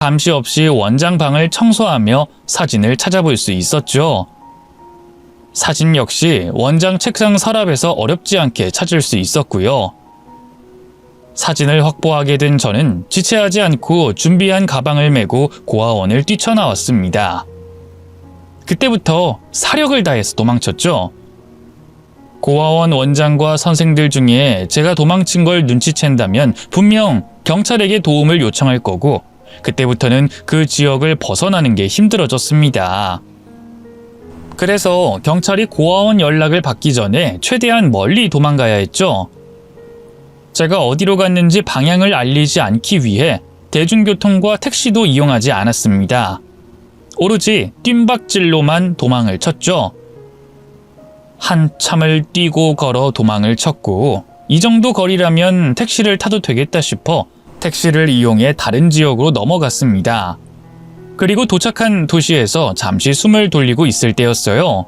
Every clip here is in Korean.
감시 없이 원장 방을 청소하며 사진을 찾아볼 수 있었죠. 사진 역시 원장 책상 서랍에서 어렵지 않게 찾을 수 있었고요. 사진을 확보하게 된 저는 지체하지 않고 준비한 가방을 메고 고아원을 뛰쳐나왔습니다. 그때부터 사력을 다해서 도망쳤죠. 고아원 원장과 선생들 중에 제가 도망친 걸 눈치챈다면 분명 경찰에게 도움을 요청할 거고, 그때부터는 그 지역을 벗어나는 게 힘들어졌습니다. 그래서 경찰이 고아원 연락을 받기 전에 최대한 멀리 도망가야 했죠. 제가 어디로 갔는지 방향을 알리지 않기 위해 대중교통과 택시도 이용하지 않았습니다. 오로지 뜀박질로만 도망을 쳤죠. 한참을 뛰고 걸어 도망을 쳤고, 이 정도 거리라면 택시를 타도 되겠다 싶어 택시를 이용해 다른 지역으로 넘어갔습니다. 그리고 도착한 도시에서 잠시 숨을 돌리고 있을 때였어요.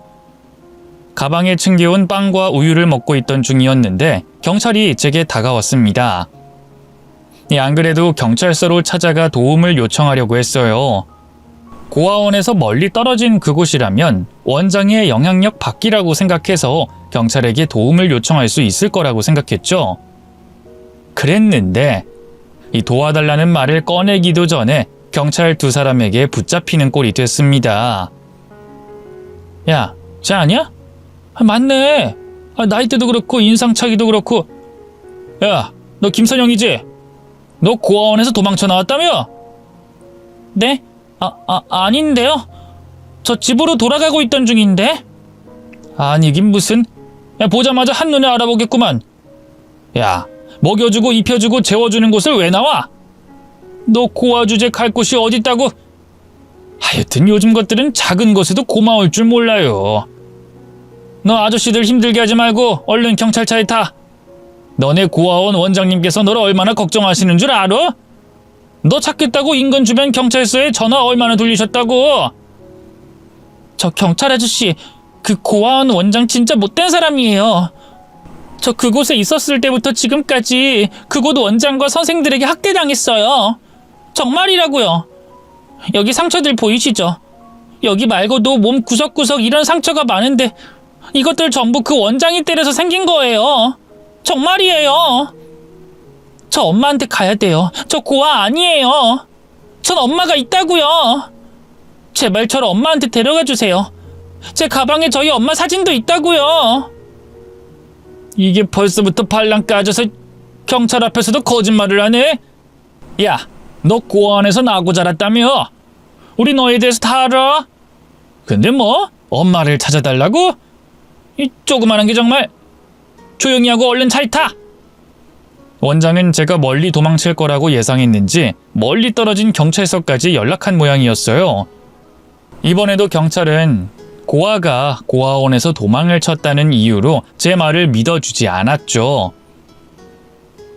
가방에 챙겨온 빵과 우유를 먹고 있던 중이었는데 경찰이 제게 다가왔습니다. 안 그래도 경찰서로 찾아가 도움을 요청하려고 했어요. 고아원에서 멀리 떨어진 그곳이라면 원장의 영향력 밖이라고 생각해서 경찰에게 도움을 요청할 수 있을 거라고 생각했죠. 그랬는데 이 도와달라는 말을 꺼내기도 전에 경찰 두 사람에게 붙잡히는 꼴이 됐습니다. 야, 쟤 아니야? 맞네. 나이대도 그렇고 인상차기도 그렇고. 야, 너 김선영이지? 너 고아원에서 도망쳐 나왔다며? 네? 아닌데요? 저 집으로 돌아가고 있던 중인데? 아니긴 무슨. 야, 보자마자 한눈에 알아보겠구만. 야, 먹여주고 입혀주고 재워주는 곳을 왜 나와? 너 고아 주제 갈 곳이 어딨다고? 하여튼 요즘 것들은 작은 것에도 고마울 줄 몰라요. 너 아저씨들 힘들게 하지 말고 얼른 경찰차에 타. 너네 고아원 원장님께서 너를 얼마나 걱정하시는 줄 알아? 너 찾겠다고 인근 주변 경찰서에 전화 얼마나 돌리셨다고? 저 경찰 아저씨, 그 고아원 원장 진짜 못된 사람이에요. 저 그곳에 있었을 때부터 지금까지 그곳 원장과 선생들에게 학대당했어요. 정말이라고요. 여기 상처들 보이시죠? 여기 말고도 몸 구석구석 이런 상처가 많은데 이것들 전부 그 원장이 때려서 생긴 거예요. 정말이에요. 저 엄마한테 가야 돼요. 저 고아 아니에요. 전 엄마가 있다고요. 제발 저를 엄마한테 데려가 주세요. 제 가방에 저희 엄마 사진도 있다고요. 이게 벌써부터 발랑 까져서 경찰 앞에서도 거짓말을 하네? 야, 너 고아원에서 나고 자랐다며? 우리 너에 대해서 다 알아. 근데 뭐? 엄마를 찾아달라고? 이 조그마한 게 정말. 조용히 하고 얼른 차에 타. 원장은 제가 멀리 도망칠 거라고 예상했는지 멀리 떨어진 경찰서까지 연락한 모양이었어요. 이번에도 경찰은 고아가 고아원에서 도망을 쳤다는 이유로 제 말을 믿어주지 않았죠.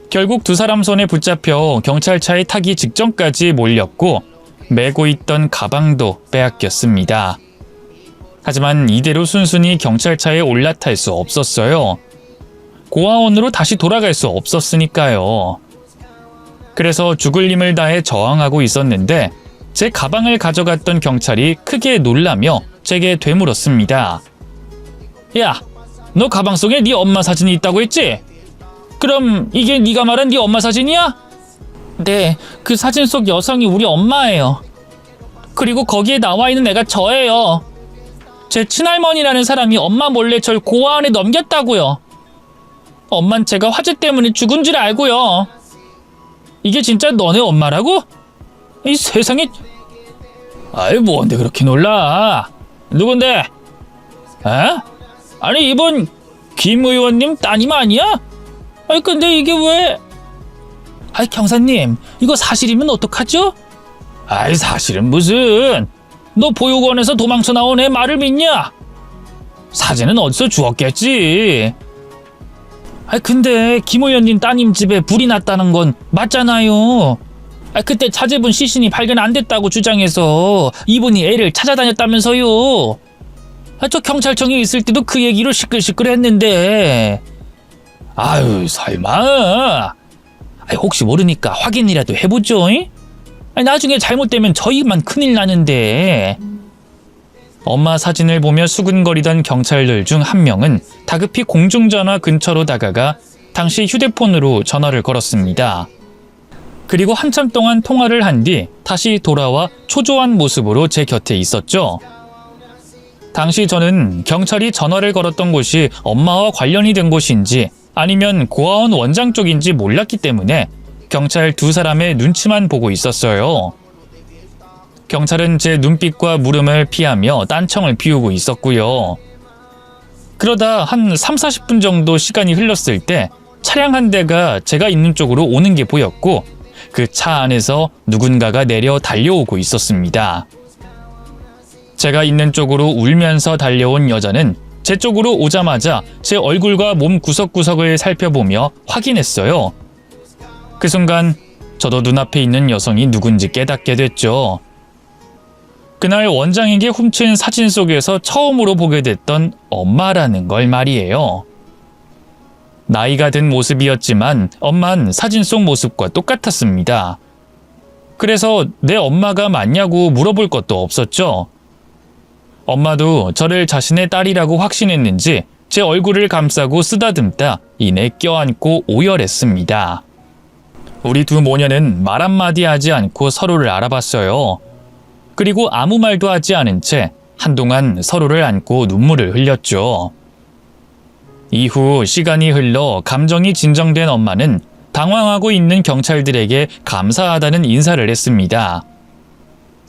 결국 두 사람 손에 붙잡혀 경찰차에 타기 직전까지 몰렸고 메고 있던 가방도 빼앗겼습니다. 하지만 이대로 순순히 경찰차에 올라탈 수 없었어요. 고아원으로 다시 돌아갈 수 없었으니까요. 그래서 죽을 힘을 다해 저항하고 있었는데 제 가방을 가져갔던 경찰이 크게 놀라며 제게 되물었습니다. 야, 너 가방 속에 네 엄마 사진이 있다고 했지? 그럼 이게 네가 말한 네 엄마 사진이야? 네, 그 사진 속 여성이 우리 엄마예요. 그리고 거기에 나와 있는 애가 저예요. 제 친할머니라는 사람이 엄마 몰래 절 고아원에 넘겼다고요. 엄만 제가 화재 때문에 죽은 줄 알고요. 이게 진짜 너네 엄마라고? 이 세상에. 아이, 뭔데 그렇게 놀라? 누군데? 에? 아니, 이번 김 의원님 따님 아니야? 아니, 근데 이게 왜? 아이, 경사님, 이거 사실이면 어떡하죠? 아이, 사실은 무슨. 너 보육원에서 도망쳐 나온 애 말을 믿냐? 사진은 어디서 주웠겠지. 아이, 근데 김 의원님 따님 집에 불이 났다는 건 맞잖아요. 아, 그때 자제분 시신이 발견 안 됐다고 주장해서 이분이 애를 찾아다녔다면서요. 아, 저 경찰청에 있을 때도 그 얘기로 시끌시끌했는데. 아유, 설마. 아이, 혹시 모르니까 확인이라도 해보죠. 나중에 잘못되면 저희만 큰일 나는데. 엄마 사진을 보며 수근거리던 경찰들 중 한 명은 다급히 공중전화 근처로 다가가 당시 휴대폰으로 전화를 걸었습니다. 그리고 한참 동안 통화를 한 뒤 다시 돌아와 초조한 모습으로 제 곁에 있었죠. 당시 저는 경찰이 전화를 걸었던 곳이 엄마와 관련이 된 곳인지 아니면 고아원 원장 쪽인지 몰랐기 때문에 경찰 두 사람의 눈치만 보고 있었어요. 경찰은 제 눈빛과 물음을 피하며 딴청을 피우고 있었고요. 그러다 한 3, 40분 정도 시간이 흘렀을 때 차량 한 대가 제가 있는 쪽으로 오는 게 보였고 그 차 안에서 누군가가 내려 달려오고 있었습니다. 제가 있는 쪽으로 울면서 달려온 여자는 제 쪽으로 오자마자 제 얼굴과 몸 구석구석을 살펴보며 확인했어요. 그 순간 저도 눈앞에 있는 여성이 누군지 깨닫게 됐죠. 그날 원장에게 훔친 사진 속에서 처음으로 보게 됐던 엄마라는 걸 말이에요. 나이가 든 모습이었지만 엄만 사진 속 모습과 똑같았습니다. 그래서 내 엄마가 맞냐고 물어볼 것도 없었죠. 엄마도 저를 자신의 딸이라고 확신했는지 제 얼굴을 감싸고 쓰다듬다 이내 껴안고 오열했습니다. 우리 두 모녀는 말 한마디 하지 않고 서로를 알아봤어요. 그리고 아무 말도 하지 않은 채 한동안 서로를 안고 눈물을 흘렸죠. 이후 시간이 흘러 감정이 진정된 엄마는 당황하고 있는 경찰들에게 감사하다는 인사를 했습니다.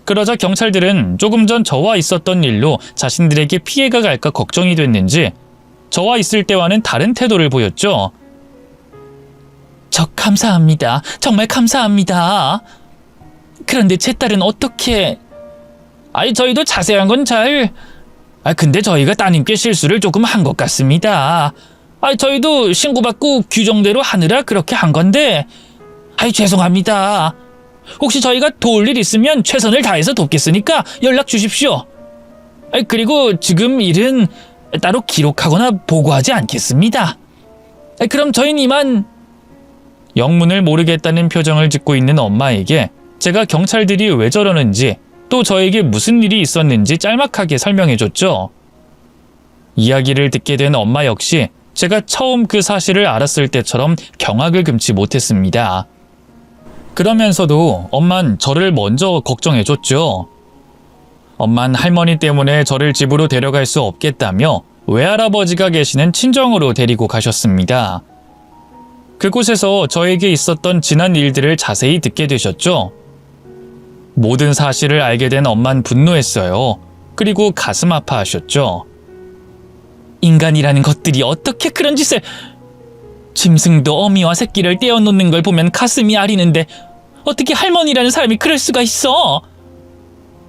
그러자 경찰들은 조금 전 저와 있었던 일로 자신들에게 피해가 갈까 걱정이 됐는지 저와 있을 때와는 다른 태도를 보였죠. 저 감사합니다. 정말 감사합니다. 그런데 제 딸은 어떻게... 저희도 자세한 건 잘... 근데 저희가 따님께 실수를 조금 한 것 같습니다. 저희도 신고받고 규정대로 하느라 그렇게 한 건데... 죄송합니다. 혹시 저희가 도울 일 있으면 최선을 다해서 돕겠으니까 연락 주십시오. 그리고 지금 일은 따로 기록하거나 보고하지 않겠습니다. 그럼 저희는 이만... 영문을 모르겠다는 표정을 짓고 있는 엄마에게 제가 경찰들이 왜 저러는지 또 저에게 무슨 일이 있었는지 짤막하게 설명해줬죠. 이야기를 듣게 된 엄마 역시 제가 처음 그 사실을 알았을 때처럼 경악을 금치 못했습니다. 그러면서도 엄만 저를 먼저 걱정해줬죠. 엄만 할머니 때문에 저를 집으로 데려갈 수 없겠다며 외할아버지가 계시는 친정으로 데리고 가셨습니다. 그곳에서 저에게 있었던 지난 일들을 자세히 듣게 되셨죠. 모든 사실을 알게 된 엄만 분노했어요. 그리고 가슴 아파하셨죠. 인간이라는 것들이 어떻게 그런 짓을... 짐승도 어미와 새끼를 떼어놓는 걸 보면 가슴이 아리는데 어떻게 할머니라는 사람이 그럴 수가 있어?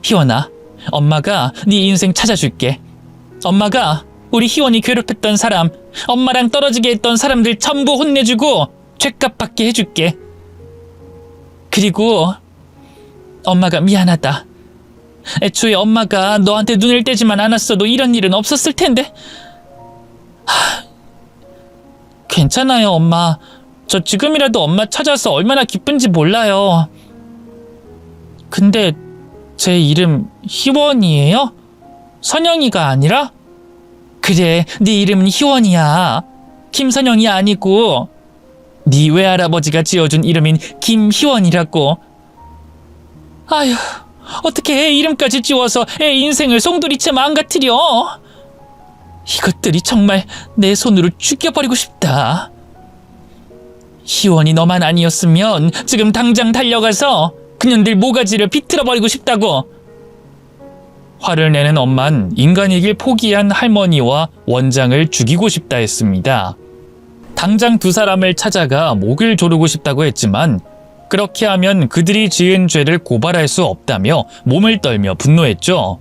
희원아, 엄마가 네 인생 찾아줄게. 엄마가 우리 희원이 괴롭혔던 사람, 엄마랑 떨어지게 했던 사람들 전부 혼내주고 죗값 받게 해줄게. 그리고 엄마가 미안하다. 애초에 엄마가 너한테 눈을 떼지만 않았어도 이런 일은 없었을 텐데. 괜찮아요, 엄마. 저 지금이라도 엄마 찾아서 얼마나 기쁜지 몰라요. 근데 제 이름 희원이에요? 선영이가 아니라? 그래, 네 이름은 희원이야. 김선영이 아니고 네 외할아버지가 지어준 이름인 김희원이라고. 아휴, 어떻게 애 이름까지 지워서 애 인생을 송두리째 망가뜨려. 이것들이 정말 내 손으로 죽여버리고 싶다. 희원이 너만 아니었으면 지금 당장 달려가서 그년들 모가지를 비틀어버리고 싶다고. 화를 내는 엄만 인간이길 포기한 할머니와 원장을 죽이고 싶다 했습니다. 당장 두 사람을 찾아가 목을 조르고 싶다고 했지만 그렇게 하면 그들이 지은 죄를 고발할 수 없다며 몸을 떨며 분노했죠.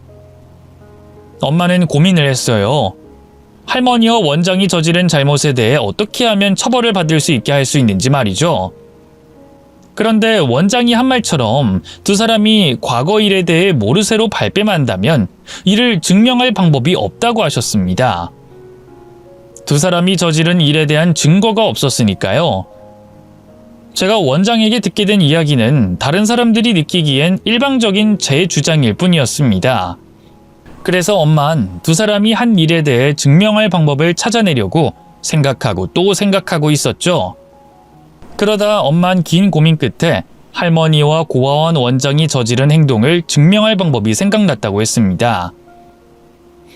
엄마는 고민을 했어요. 할머니와 원장이 저지른 잘못에 대해 어떻게 하면 처벌을 받을 수 있게 할 수 있는지 말이죠. 그런데 원장이 한 말처럼 두 사람이 과거 일에 대해 모르쇠로 발뺌한다면 이를 증명할 방법이 없다고 하셨습니다. 두 사람이 저지른 일에 대한 증거가 없었으니까요. 제가 원장에게 듣게 된 이야기는 다른 사람들이 느끼기엔 일방적인 제 주장일 뿐이었습니다. 그래서 엄만 두 사람이 한 일에 대해 증명할 방법을 찾아내려고 생각하고 또 생각하고 있었죠. 그러다 엄만 긴 고민 끝에 할머니와 고아원 원장이 저지른 행동을 증명할 방법이 생각났다고 했습니다.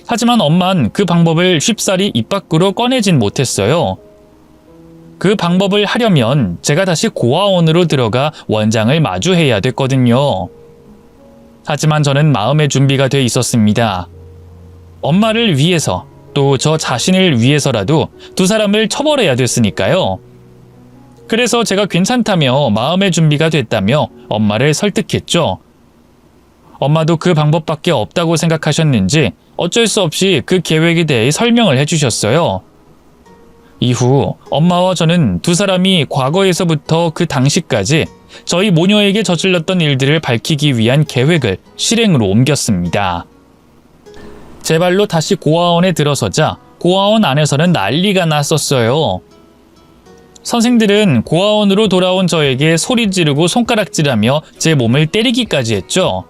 하지만 엄만 그 방법을 쉽사리 입 밖으로 꺼내진 못했어요. 그 방법을 하려면 제가 다시 고아원으로 들어가 원장을 마주해야 됐거든요. 하지만 저는 마음의 준비가 돼 있었습니다. 엄마를 위해서 또 저 자신을 위해서라도 두 사람을 처벌해야 됐으니까요. 그래서 제가 괜찮다며 마음의 준비가 됐다며 엄마를 설득했죠. 엄마도 그 방법밖에 없다고 생각하셨는지 어쩔 수 없이 그 계획에 대해 설명을 해주셨어요. 이후 엄마와 저는 두 사람이 과거에서부터 그 당시까지 저희 모녀에게 저질렀던 일들을 밝히기 위한 계획을 실행으로 옮겼습니다. 제 발로 다시 고아원에 들어서자 고아원 안에서는 난리가 났었어요. 선생들은 고아원으로 돌아온 저에게 소리 지르고 손가락질하며 제 몸을 때리기까지 했죠.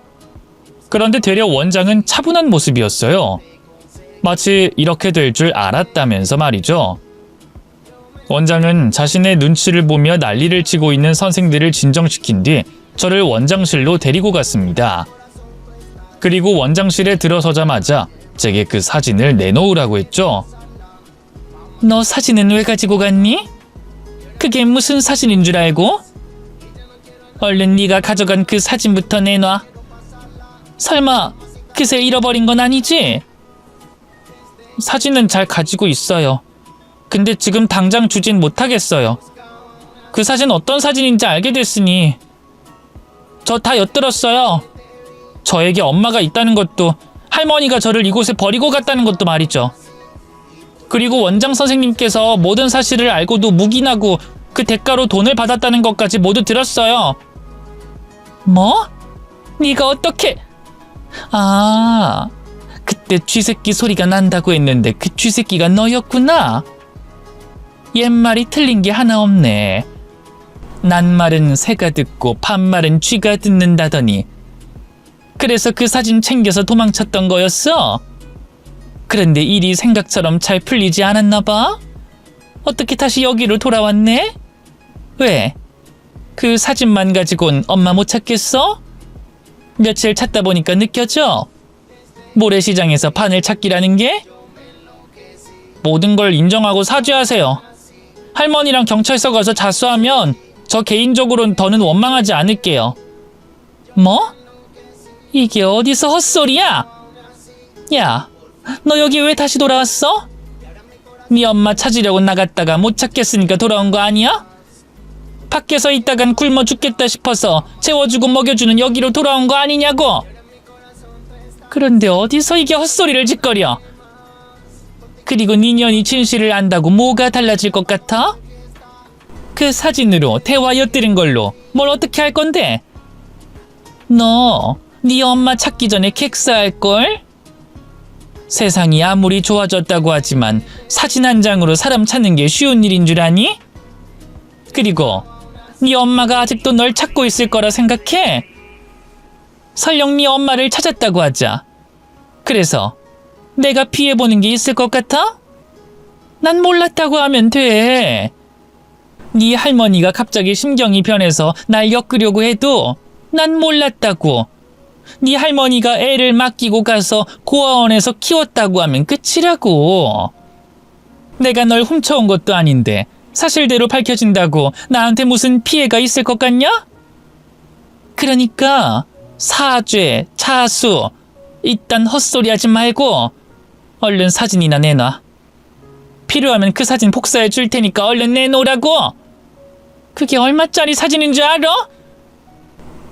그런데 되려 원장은 차분한 모습이었어요. 마치 이렇게 될 줄 알았다면서 말이죠. 원장은 자신의 눈치를 보며 난리를 치고 있는 선생들을 진정시킨 뒤 저를 원장실로 데리고 갔습니다. 그리고 원장실에 들어서자마자 제게 그 사진을 내놓으라고 했죠. 너 사진은 왜 가지고 갔니? 그게 무슨 사진인 줄 알고? 얼른 네가 가져간 그 사진부터 내놔. 설마 그새 잃어버린 건 아니지? 사진은 잘 가지고 있어요. 근데 지금 당장 주진 못하겠어요. 그 사진 어떤 사진인지 알게 됐으니 저 다 엿들었어요. 저에게 엄마가 있다는 것도 할머니가 저를 이곳에 버리고 갔다는 것도 말이죠. 그리고 원장 선생님께서 모든 사실을 알고도 묵인하고 그 대가로 돈을 받았다는 것까지 모두 들었어요. 뭐? 네가 어떻게... 그때 쥐새끼 소리가 난다고 했는데 그 쥐새끼가 너였구나. 옛말이 틀린 게 하나 없네. 낱말은 새가 듣고 반말은 쥐가 듣는다더니 그래서 그 사진 챙겨서 도망쳤던 거였어? 그런데 일이 생각처럼 잘 풀리지 않았나 봐? 어떻게 다시 여기로 돌아왔네? 왜? 그 사진만 가지고는 엄마 못 찾겠어? 며칠 찾다 보니까 느껴져? 모래시장에서 바늘 찾기라는 게? 모든 걸 인정하고 사죄하세요. 할머니랑 경찰서 가서 자수하면 저 개인적으로는 더는 원망하지 않을게요. 뭐? 이게 어디서 헛소리야? 야, 너 여기 왜 다시 돌아왔어? 네 엄마 찾으려고 나갔다가 못 찾겠으니까 돌아온 거 아니야? 밖에서 있다간 굶어 죽겠다 싶어서 재워주고 먹여주는 여기로 돌아온 거 아니냐고? 그런데 어디서 이게 헛소리를 짓거려? 그리고 네 년이 진실을 안다고 뭐가 달라질 것 같아? 그 사진으로 대화 엿들은 걸로 뭘 어떻게 할 건데? 너 네 엄마 찾기 전에 객사할걸? 세상이 아무리 좋아졌다고 하지만 사진 한 장으로 사람 찾는 게 쉬운 일인 줄 아니? 그리고 네 엄마가 아직도 널 찾고 있을 거라 생각해? 설령 네 엄마를 찾았다고 하자. 그래서 내가 피해보는 게 있을 것 같아? 난 몰랐다고 하면 돼. 네 할머니가 갑자기 심경이 변해서 날 엮으려고 해도 난 몰랐다고. 네 할머니가 애를 맡기고 가서 고아원에서 키웠다고 하면 끝이라고. 내가 널 훔쳐온 것도 아닌데 사실대로 밝혀진다고 나한테 무슨 피해가 있을 것 같냐? 그러니까 사죄, 자수 이딴 헛소리 하지 말고 얼른 사진이나 내놔. 필요하면 그 사진 복사해 줄 테니까 얼른 내놓으라고. 그게 얼마짜리 사진인 줄 알아?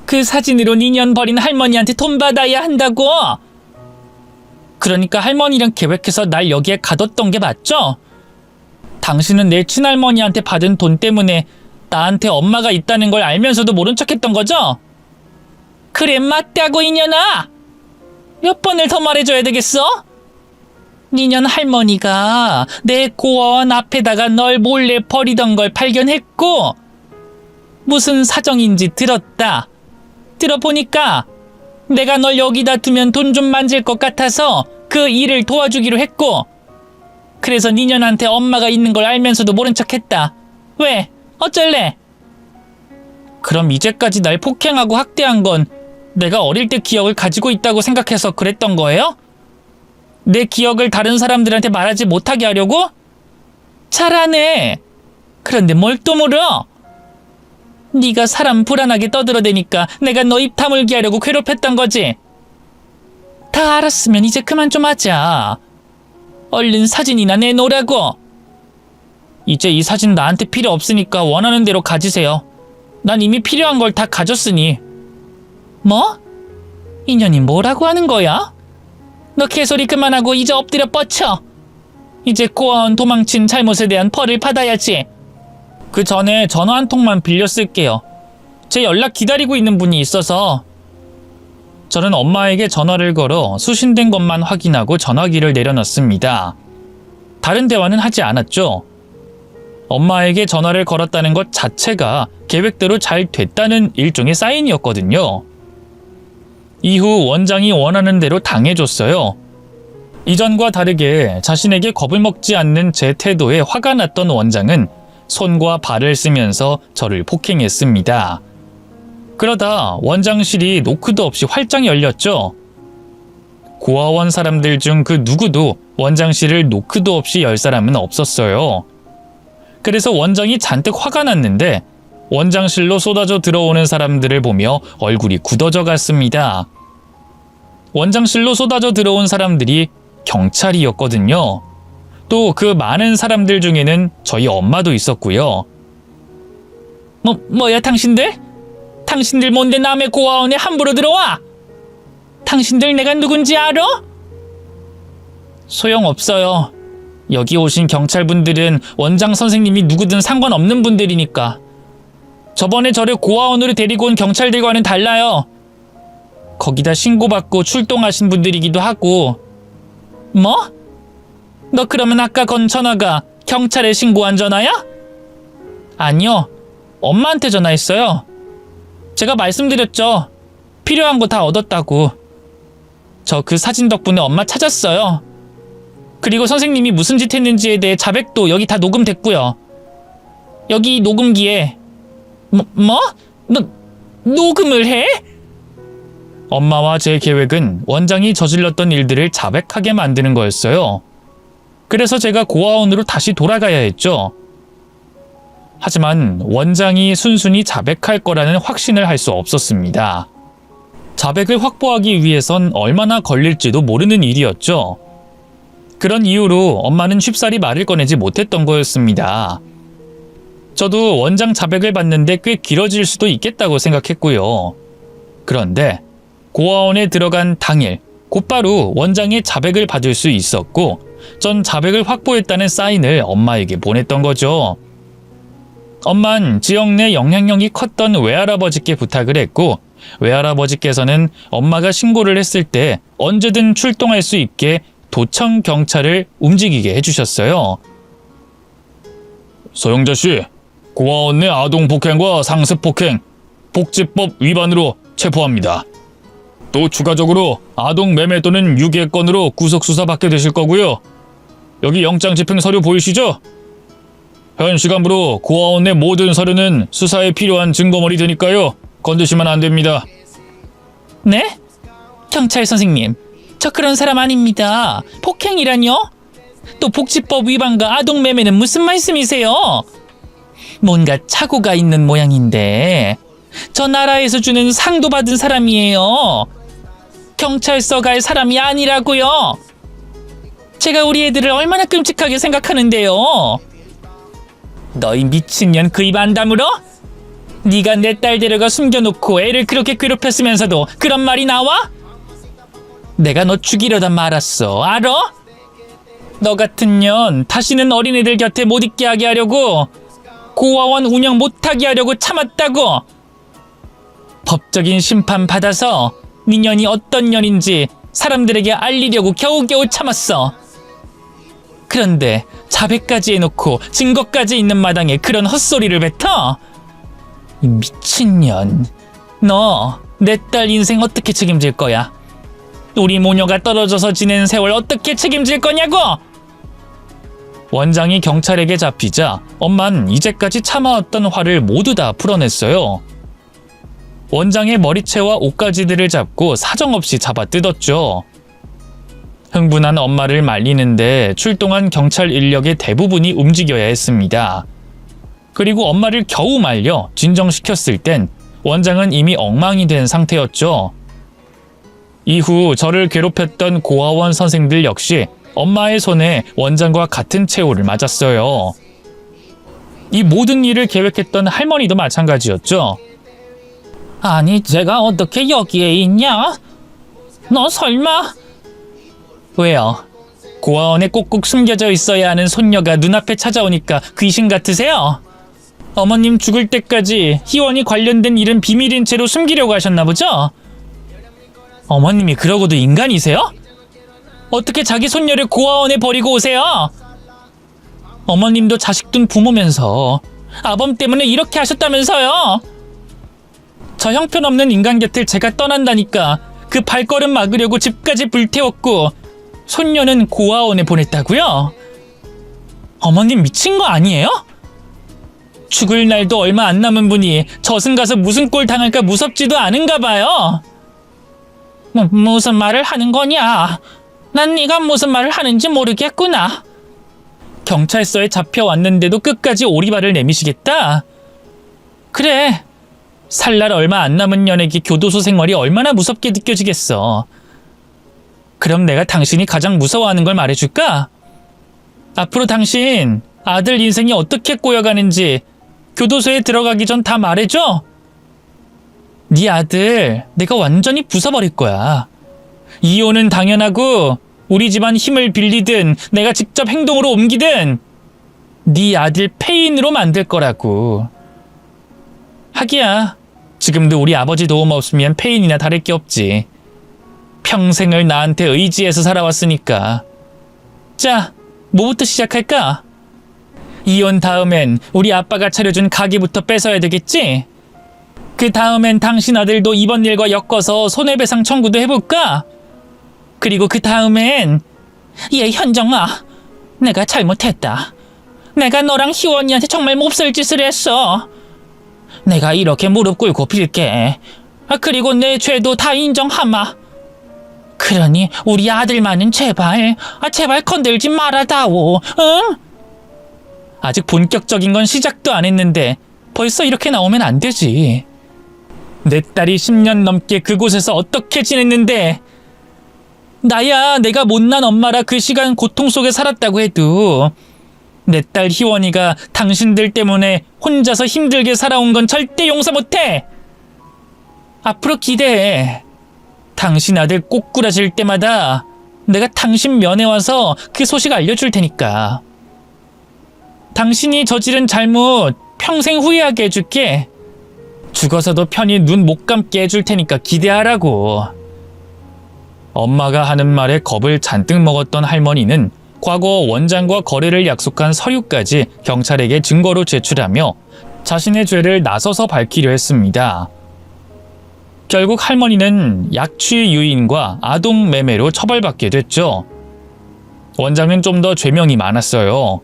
그 사진으로 2년 버린 할머니한테 돈 받아야 한다고. 그러니까 할머니랑 계획해서 날 여기에 가뒀던 게 맞죠? 당신은 내 친할머니한테 받은 돈 때문에 나한테 엄마가 있다는 걸 알면서도 모른 척했던 거죠? 그래 맞다고 이년아. 몇 번을 더 말해줘야 되겠어? 니년 할머니가 내 고아원 앞에다가 널 몰래 버리던 걸 발견했고 무슨 사정인지 들었다. 들어보니까 내가 널 여기다 두면 돈 좀 만질 것 같아서 그 일을 도와주기로 했고, 그래서 니년한테 엄마가 있는 걸 알면서도 모른 척했다. 왜? 어쩔래? 그럼 이제까지 날 폭행하고 학대한 건 내가 어릴 때 기억을 가지고 있다고 생각해서 그랬던 거예요? 내 기억을 다른 사람들한테 말하지 못하게 하려고? 잘하네. 그런데 뭘 또 물어? 네가 사람 불안하게 떠들어대니까 내가 너 입 다물게 하려고 괴롭혔던 거지? 다 알았으면 이제 그만 좀 하자. 얼른 사진이나 내놓으라고. 이제 이 사진 나한테 필요 없으니까 원하는 대로 가지세요. 난 이미 필요한 걸 다 가졌으니. 뭐? 인연이 뭐라고 하는 거야? 너 개소리 그만하고 이제 엎드려 뻗쳐. 이제 고아원 도망친 잘못에 대한 벌을 받아야지. 그 전에 전화 한 통만 빌려 쓸게요. 제 연락 기다리고 있는 분이 있어서. 저는 엄마에게 전화를 걸어 수신된 것만 확인하고 전화기를 내려놨습니다. 다른 대화는 하지 않았죠. 엄마에게 전화를 걸었다는 것 자체가 계획대로 잘 됐다는 일종의 사인이었거든요. 이후 원장이 원하는 대로 당해줬어요. 이전과 다르게 자신에게 겁을 먹지 않는 제 태도에 화가 났던 원장은 손과 발을 쓰면서 저를 폭행했습니다. 그러다 원장실이 노크도 없이 활짝 열렸죠. 고아원 사람들 중 그 누구도 원장실을 노크도 없이 열 사람은 없었어요. 그래서 원장이 잔뜩 화가 났는데 원장실로 쏟아져 들어오는 사람들을 보며 얼굴이 굳어져 갔습니다. 원장실로 쏟아져 들어온 사람들이 경찰이었거든요. 또 그 많은 사람들 중에는 저희 엄마도 있었고요. 뭐야 당신들? 당신들 뭔데 남의 고아원에 함부로 들어와? 당신들 내가 누군지 알아? 소용없어요. 여기 오신 경찰분들은 원장 선생님이 누구든 상관없는 분들이니까. 저번에 저를 고아원으로 데리고 온 경찰들과는 달라요. 거기다 신고받고 출동하신 분들이기도 하고. 뭐? 너 그러면 아까 건 전화가 경찰에 신고한 전화야? 아니요. 엄마한테 전화했어요. 제가 말씀드렸죠. 필요한 거 다 얻었다고. 저 그 사진 덕분에 엄마 찾았어요. 그리고 선생님이 무슨 짓 했는지에 대해 자백도 여기 다 녹음됐고요. 여기 녹음기에 뭐? 녹음을 해? 엄마와 제 계획은 원장이 저질렀던 일들을 자백하게 만드는 거였어요. 그래서 제가 고아원으로 다시 돌아가야 했죠. 하지만 원장이 순순히 자백할 거라는 확신을 할 수 없었습니다. 자백을 확보하기 위해선 얼마나 걸릴지도 모르는 일이었죠. 그런 이유로 엄마는 쉽사리 말을 꺼내지 못했던 거였습니다. 저도 원장 자백을 받는데 꽤 길어질 수도 있겠다고 생각했고요. 그런데 고아원에 들어간 당일 곧바로 원장의 자백을 받을 수 있었고 전 자백을 확보했다는 사인을 엄마에게 보냈던 거죠. 엄만 지역 내 영향력이 컸던 외할아버지께 부탁을 했고 외할아버지께서는 엄마가 신고를 했을 때 언제든 출동할 수 있게 도청 경찰을 움직이게 해주셨어요. 소영자 씨, 고아원 내 아동 폭행과 상습 폭행, 복지법 위반으로 체포합니다. 또 추가적으로 아동 매매 또는 유괴 건으로 구속 수사받게 되실 거고요. 여기 영장 집행 서류 보이시죠? 현 시간부로 고아원 내 모든 서류는 수사에 필요한 증거물이 되니까요. 건드시면 안 됩니다. 네? 경찰 선생님, 저 그런 사람 아닙니다. 폭행이라뇨? 또 복지법 위반과 아동 매매는 무슨 말씀이세요? 뭔가 착오가 있는 모양인데 저 나라에서 주는 상도 받은 사람이에요. 경찰서 갈 사람이 아니라고요. 제가 우리 애들을 얼마나 끔찍하게 생각하는데요. 너희 미친년 그 입 안 다물어? 네가 내 딸 데려가 숨겨놓고 애를 그렇게 괴롭혔으면서도 그런 말이 나와? 내가 너 죽이려다 말았어. 알아? 너 같은 년 다시는 어린애들 곁에 못 있게 하게 하려고 고아원 운영 못하게 하려고 참았다고. 법적인 심판 받아서 네 년이 어떤 년인지 사람들에게 알리려고 겨우겨우 참았어. 그런데 자백까지 해놓고 증거까지 있는 마당에 그런 헛소리를 뱉어? 이 미친년. 너 내 딸 인생 어떻게 책임질 거야? 우리 모녀가 떨어져서 지낸 세월 어떻게 책임질 거냐고! 원장이 경찰에게 잡히자 엄만 이제까지 참아왔던 화를 모두 다 풀어냈어요. 원장의 머리채와 옷가지들을 잡고 사정없이 잡아 뜯었죠. 흥분한 엄마를 말리는데 출동한 경찰 인력의 대부분이 움직여야 했습니다. 그리고 엄마를 겨우 말려 진정시켰을 땐 원장은 이미 엉망이 된 상태였죠. 이후 저를 괴롭혔던 고아원 선생들 역시 엄마의 손에 원장과 같은 최후를 맞았어요. 이 모든 일을 계획했던 할머니도 마찬가지였죠. 아니, 제가 어떻게 여기에 있냐? 너 설마? 왜요? 고아원에 꼭꼭 숨겨져 있어야 하는 손녀가 눈앞에 찾아오니까 귀신 같으세요? 어머님 죽을 때까지 희원이 관련된 일은 비밀인 채로 숨기려고 하셨나 보죠? 어머님이 그러고도 인간이세요? 어떻게 자기 손녀를 고아원에 버리고 오세요? 어머님도 자식 둔 부모면서 아범 때문에 이렇게 하셨다면서요? 저 형편없는 인간 곁을 제가 떠난다니까 그 발걸음 막으려고 집까지 불태웠고 손녀는 고아원에 보냈다고요? 어머님 미친 거 아니에요? 죽을 날도 얼마 안 남은 분이 저승 가서 무슨 꼴 당할까 무섭지도 않은가 봐요. 무슨 말을 하는 거냐? 난 네가 무슨 말을 하는지 모르겠구나. 경찰서에 잡혀왔는데도 끝까지 오리발을 내미시겠다? 그래, 살 날 얼마 안 남은 년에게 교도소 생활이 얼마나 무섭게 느껴지겠어. 그럼 내가 당신이 가장 무서워하는 걸 말해줄까? 앞으로 당신 아들 인생이 어떻게 꼬여가는지 교도소에 들어가기 전 다 말해줘. 네 아들 내가 완전히 부숴버릴 거야. 이혼은 당연하고 우리 집안 힘을 빌리든 내가 직접 행동으로 옮기든 네 아들 폐인으로 만들 거라고. 하기야 지금도 우리 아버지 도움 없으면 폐인이나 다를 게 없지. 평생을 나한테 의지해서 살아왔으니까. 자, 뭐부터 시작할까? 이혼 다음엔 우리 아빠가 차려준 가게부터 뺏어야 되겠지? 그 다음엔 당신 아들도 이번 일과 엮어서 손해배상 청구도 해볼까? 그리고 그 다음엔 얘 현정아, 내가 잘못했다. 내가 너랑 희원이한테 정말 몹쓸 짓을 했어. 내가 이렇게 무릎 꿇고 빌게. 그리고 내 죄도 다 인정하마. 그러니 우리 아들만은 제발 건들지 말아다오. 응? 아직 본격적인 건 시작도 안 했는데 벌써 이렇게 나오면 안 되지. 내 딸이 10년 넘게 그곳에서 어떻게 지냈는데 나야 내가 못난 엄마라 그 시간 고통 속에 살았다고 해도 내 딸 희원이가 당신들 때문에 혼자서 힘들게 살아온 건 절대 용서 못해. 앞으로 기대해. 당신 아들 꼬꾸라질 때마다 내가 당신 면회 와서 그 소식 알려줄 테니까. 당신이 저지른 잘못 평생 후회하게 해줄게. 죽어서도 편히 눈 못 감게 해줄 테니까 기대하라고. 엄마가 하는 말에 겁을 잔뜩 먹었던 할머니는 과거 원장과 거래를 약속한 서류까지 경찰에게 증거로 제출하며 자신의 죄를 나서서 밝히려 했습니다. 결국 할머니는 약취 유인과 아동 매매로 처벌받게 됐죠. 원장은 좀 더 죄명이 많았어요.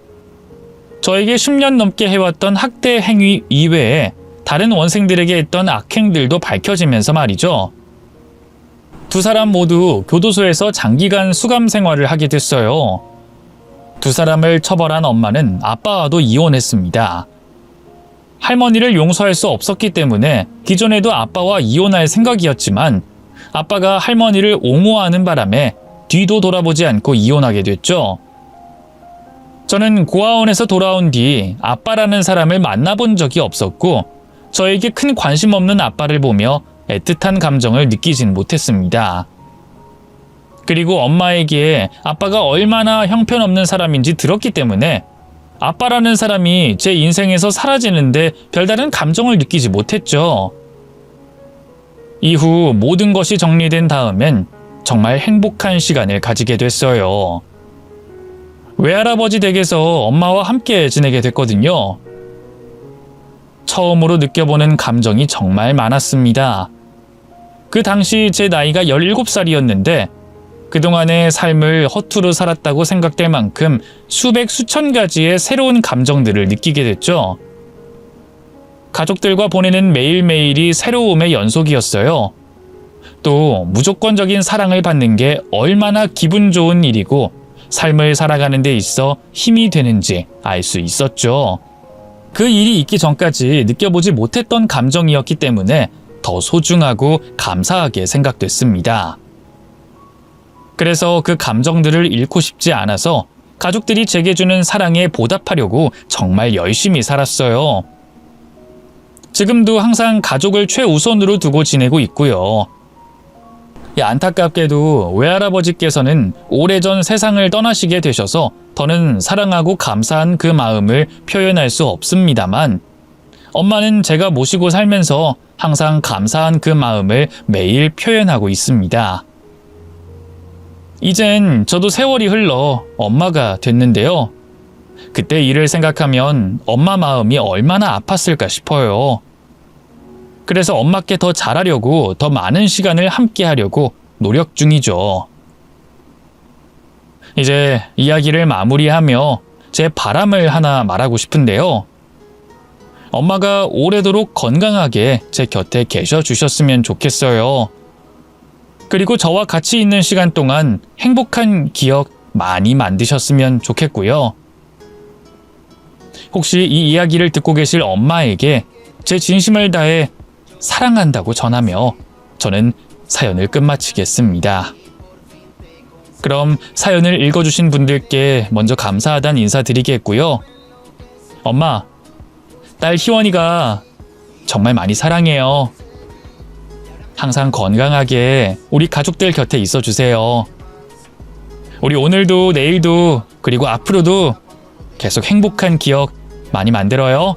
저에게 10년 넘게 해왔던 학대 행위 이외에 다른 원생들에게 했던 악행들도 밝혀지면서 말이죠. 두 사람 모두 교도소에서 장기간 수감 생활을 하게 됐어요. 두 사람을 처벌한 엄마는 아빠와도 이혼했습니다. 할머니를 용서할 수 없었기 때문에 기존에도 아빠와 이혼할 생각이었지만 아빠가 할머니를 옹호하는 바람에 뒤도 돌아보지 않고 이혼하게 됐죠. 저는 고아원에서 돌아온 뒤 아빠라는 사람을 만나본 적이 없었고 저에게 큰 관심 없는 아빠를 보며 애틋한 감정을 느끼진 못했습니다. 그리고 엄마에게 아빠가 얼마나 형편없는 사람인지 들었기 때문에 아빠라는 사람이 제 인생에서 사라지는데 별다른 감정을 느끼지 못했죠. 이후 모든 것이 정리된 다음엔 정말 행복한 시간을 가지게 됐어요. 외할아버지 댁에서 엄마와 함께 지내게 됐거든요. 처음으로 느껴보는 감정이 정말 많았습니다. 그 당시 제 나이가 17살이었는데 그동안의 삶을 허투루 살았다고 생각될 만큼 수백 수천 가지의 새로운 감정들을 느끼게 됐죠. 가족들과 보내는 매일매일이 새로움의 연속이었어요. 또 무조건적인 사랑을 받는 게 얼마나 기분 좋은 일이고 삶을 살아가는 데 있어 힘이 되는지 알 수 있었죠. 그 일이 있기 전까지 느껴보지 못했던 감정이었기 때문에 더 소중하고 감사하게 생각됐습니다. 그래서 그 감정들을 잃고 싶지 않아서 가족들이 제게 주는 사랑에 보답하려고 정말 열심히 살았어요. 지금도 항상 가족을 최우선으로 두고 지내고 있고요. 안타깝게도 외할아버지께서는 오래전 세상을 떠나시게 되셔서 더는 사랑하고 감사한 그 마음을 표현할 수 없습니다만 엄마는 제가 모시고 살면서 항상 감사한 그 마음을 매일 표현하고 있습니다. 이젠 저도 세월이 흘러 엄마가 됐는데요. 그때 일을 생각하면 엄마 마음이 얼마나 아팠을까 싶어요. 그래서 엄마께 더 잘하려고 더 많은 시간을 함께 하려고 노력 중이죠. 이제 이야기를 마무리하며 제 바람을 하나 말하고 싶은데요. 엄마가 오래도록 건강하게 제 곁에 계셔 주셨으면 좋겠어요. 그리고 저와 같이 있는 시간 동안 행복한 기억 많이 만드셨으면 좋겠고요. 혹시 이 이야기를 듣고 계실 엄마에게 제 진심을 다해 사랑한다고 전하며 저는 사연을 끝마치겠습니다. 그럼 사연을 읽어주신 분들께 먼저 감사하다는 인사드리겠고요. 엄마, 딸 희원이가 정말 많이 사랑해요. 항상 건강하게 우리 가족들 곁에 있어주세요. 우리 오늘도 내일도 그리고 앞으로도 계속 행복한 기억 많이 만들어요.